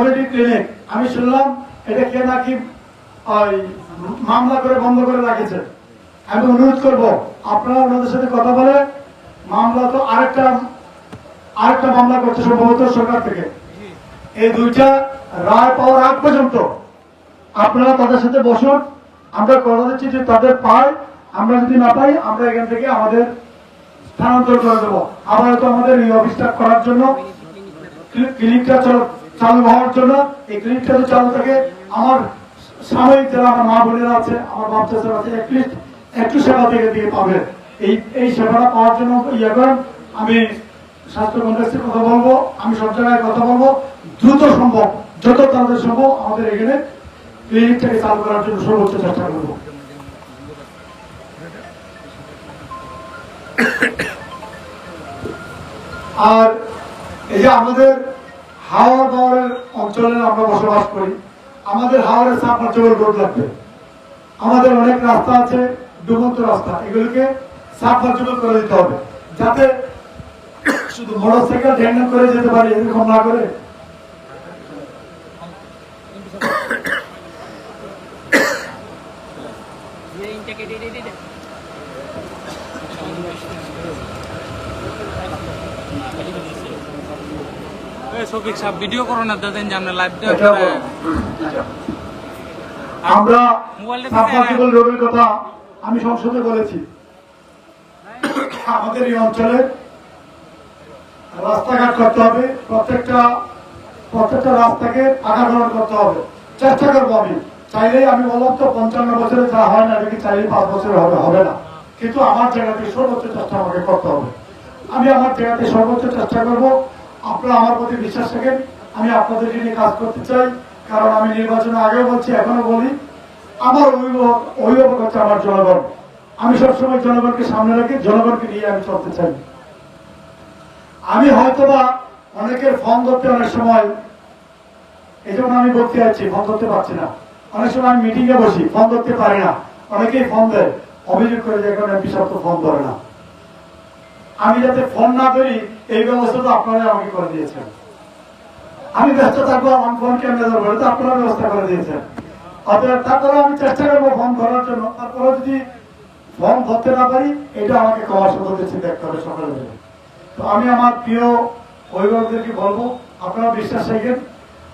Orthopaedic clinic, আমি শুনলাম এটা কে নাকি ওই মামলা করে বন্ধ করে রাখেছে। আমি অনুরোধ করব আপনারা ওনাদের সাথে কথা বলে, মামলা তো আরেকটা মামলা করছে সম্ভবত সরকার থেকে, এই দুইটা রায় পাওয়ার আগ পর্যন্ত আপনারা তাদের সাথে বসুন। আমরা কথা দিচ্ছি যে তাদের পাই, আমরা যদি না পাই আমরা এখান থেকে আমাদের স্থানান্তর করে দেবো। আবার তো আমাদের এই অফিসটা করার জন্য, ক্লিনিকটা চালু হওয়ার জন্য, এই ক্লিনিকটা তো চালু থাকে, আমার সাময়িক যারা আমার মা বোনেরা আছে, আমার বাপ চাচারা আছে, একটু সেবা থেকে দিয়ে পাবে। এই সেবাটা পাওয়ার জন্য ইয়ে করেন। আমি স্বাস্থ্যমন্ত্রীর কথা বলবো, আমি সব জায়গায় কথা বলবো, দ্রুত সম্ভব, যত তাড়াতাড়ি সম্ভব আমাদের এখানে ক্লিনিকটাকে চালু করার জন্য সর্বোচ্চ চেষ্টা করব। আর এই যে আমাদের হাওড় বাওয়ারের অঞ্চলে আমরা বসবাস করি, আমাদের হাওড়ের সাবমার্সিবল রোড লাগবে। আমাদের অনেক রাস্তা আছে, ডুবন্ত রাস্তা, এগুলিকে সাবমার্সিবল করে দিতে হবে, যাতে শুধু মোটরসাইকেল হ্যান্ডেল করে যেতে পারি এরকম না করে ভিডিও করো না, আমরা সাবমার্সিবল রোডের কথা আমি সংসদে বলেছি। আমাদের এই অঞ্চলে রাস্তাঘাট করতে হবে, প্রত্যেকটা রাস্তাকে পাকাকরণ করতে হবে, চেষ্টা করবো। আমি চাইলেই, আমি বললাম তো 55 বছরে যা হয় না এটাকে চাইলে 5 বছরে হবে না, কিন্তু আমার জায়গাতে সর্বোচ্চ চেষ্টা আমাকে করতে হবে। আমি আমার জায়গাতে সর্বোচ্চ চেষ্টা করব। আপনারা আমার প্রতি বিশ্বাস রাখেন, আমি আপনাদেরকে নিয়ে কাজ করতে চাই। কারণ আমি নির্বাচনে আগেও বলছি, এখনো বলি, আমার অভিভাবক হচ্ছে আমার জনগণ। আমি সবসময় জনগণকে সামনে রেখে জনগণকে নিয়ে আমি চলতে চাই। আমি হয়তোবা অনেকের ফোন ধরতে অনেক সময়, এই জন্য আমি বলতে যাচ্ছি, ফোন ধরতে পারছি না। অনেক সময় আমি মিটিং এ বসি, ফোন ধরতে পারি না, অনেকেই ফোন দেয়, অভিযোগ করে যে এখন এমপি সাহেব তো ফোন ধরে না। আমি যাতে ফোন না ধরি এই ব্যবস্থাটা আপনারা আমাকে করে দিয়েছেন। আমি ব্যস্ত থাকবো, আমার ফোন কেমনে ধরবো, এটা আপনারা ব্যবস্থা করে দিয়েছেন। অতএব তারপরে আমি চেষ্টা করবো ফোন ধরার জন্য। তারপরে যদি ফোন ধরতে না পারি, এটা আমাকে ক্ষমা সুন্দর চিন্তা করতে হবে সকালে মিলে। তো আমি আমার প্রিয় অভিভাবকদেরকে বলবো, আপনারা বিশ্বাস রাখেন,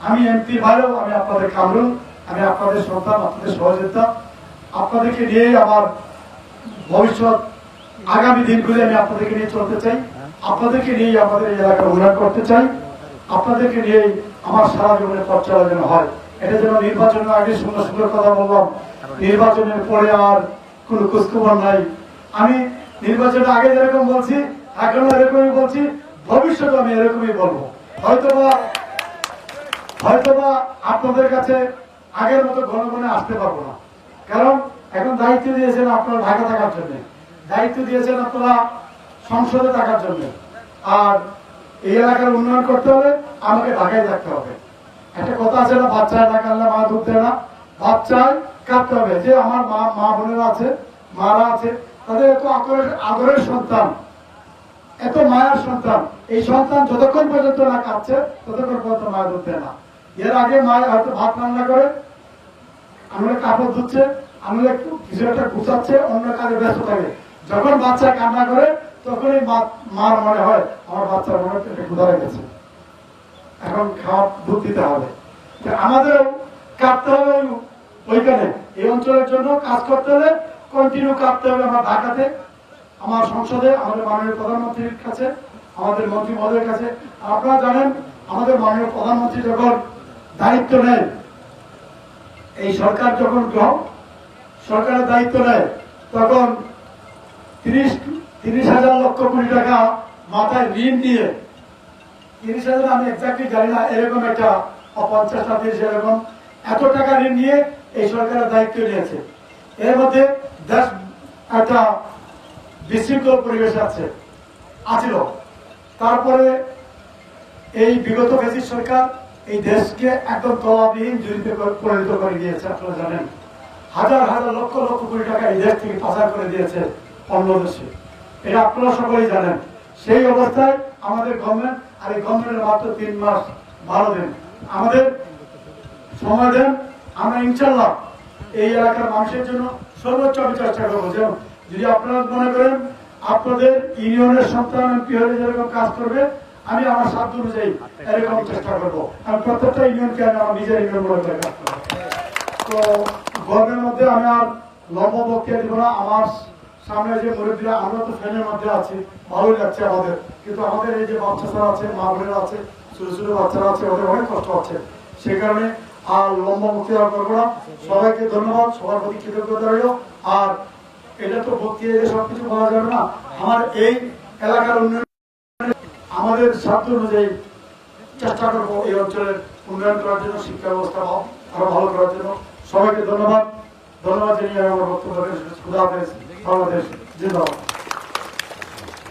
আমি এমপি ভাইও, আমি আপনাদের কামরুল, আমি আপনাদের সন্তান, আপনাদের সহযোগিতা, আপনাদেরকে নিয়েই আমার ভবিষ্যৎ, আগামী দিনগুলি আমি আপনাদেরকে নিয়ে চলতে চাই, আপনাদেরকে নিয়েই আমাদের এই এলাকা উন্নয়ন করতে চাই, আপনাদেরকে নিয়েই আমার সারা জীবনের পথ চলা যেন হয়। এটা যেন নির্বাচনের আগে সুন্দর সুন্দর কথা বললাম, নির্বাচনের পরে আর কোনো খোঁজখবর নাই। আমি নির্বাচনের আগে যেরকম বলছি, এখনো এরকমই বলছি, ভবিষ্যতে আমি এরকমই বলবো। হয়তোবা আপনাদের কাছে আগের মতো ঘন ঘন আসতে পারবো না, কারণ এখন দায়িত্ব দিয়েছেন আপনারা ঢাকা থাকার জন্য, দায়িত্ব দিয়েছেন আপনারা সংসদে থাকার জন্য, আর এই এলাকার উন্নয়ন করতে হলে আমাকে ঢাকায় থাকতে হবে। একটা কথা আছে না, বাচ্চায় না কানলে মা দুধ দেয় না, বাচ্চায় কাঁদতে হবে। যে আমার মা বোনেরা আছে, মারা আছে, তাদের এত আদরের সন্তান, এত মায়ের সন্তান, এই সন্তান যতক্ষণ পর্যন্ত না কাঁদছে ততক্ষণ পর্যন্ত মা দুধ দেয় না। এর আগে মায়ের হয়তো ভাত রান্না করে, আমরা কাপড় ধুচ্ছে, আমরা একটু কিছু একটা গুছাচ্ছে, অন্য কাজে ব্যস্ত থাকে। যখন বাচ্চা কান্না করে তখনই মার মনে হয় আমার বাচ্চার মনে হচ্ছে ক্ষুধা লেগেছে, এখন খাওয়া দুধ দিতে হবে। আমাদেরও কাঁদতে হবে ওইখানে, এই অঞ্চলের জন্য কাজ করতে হলে কন্টিনিউ কাঁদতে হবে। আমার ঢাকাতে, আমার সংসদে, আমাদের মাননীয় প্রধানমন্ত্রীর কাছে, আমাদের মন্ত্রী মহোদয়ের কাছে। আপনারা জানেন, আমাদের মাননীয় প্রধানমন্ত্রী যখন দায়িত্ব নেয়, এই সরকার যখন সরকারের দায়িত্ব নেয়, তখন 30,000 লক্ষ কোটি টাকা মাথায় ঋণ দিয়ে, 30,000 আমি এক্সাক্টলি জানি না, এরকম একটা 50টা দেশ এরকম এত টাকা ঋণ নিয়ে এই সরকারের দায়িত্ব নিয়েছে। এর মধ্যে দেশ একটা বিশৃঙ্খল পরিবেশ আছিল। তারপরে এই বিগত ফ্যাসিস্ট সরকার এই দেশকে একদম তলাবিহীন জড়িতে পরিণত করে দিয়েছে। আপনারা জানেন, হাজার হাজার লক্ষ লক্ষ কোটি টাকা এই দেশ থেকে পাচার করে দিয়েছে অন্য দেশে, এটা আপনারা সকলেই জানেন। সেই অবস্থায় আমাদের গভর্নমেন্ট, আর এই গভর্নমেন্টের মাত্র 3 মাস 12 দিন, আমাদের সময় দেন, আমরা ইনশাল্লাহ এই এলাকার মানুষের জন্য সর্বোচ্চ আমি চেষ্টা করবো। যেমন যদি আপনারা মনে করেন আপনাদের ইউনিয়নের সন্তান এমপি হলে যেরকম কাজ করবে, আমি আমার সাধ্য অনুযায়ী এরকম চেষ্টা করবো। আমি প্রত্যেকটা ইউনিয়নকে আমি আমার নিজের ইউনিয়ন মনে করে কাজ করবো। তো গর্বের মধ্যে আমি আর লম্ব বক্তৃতা দিব না। আমার সামনে যে মুরব্বীরা, আমরা তো ফ্যানের মধ্যে আছি, ভালোই লাগছে আমাদের, কিন্তু আমাদের এই যে বাচ্চারা আছে, মা বোনেরা আছে, ছোট ছোট বাচ্চারা আছে, ওদের অনেক কষ্ট হচ্ছে। সেই কারণে আর লম্ব বক্তৃতা করবো না। সবাইকে ধন্যবাদ, সবার প্রতি কৃতজ্ঞতা রইল। আর এটা তো বক্তৃতা সবকিছু বলা যাবে না। আমার এই এলাকার উন্নয়ন আমাদের সাধ্য অনুযায়ী চেষ্টা করবো এই অঞ্চলের উন্নয়ন করার জন্য, শিক্ষা ব্যবস্থা আরো ভালো করার জন্য। সবাইকে ধন্যবাদ জানিয়ে আমার বক্তব্য। খুদা হাফেজ। বাংলাদেশ জিন্দাবাদ।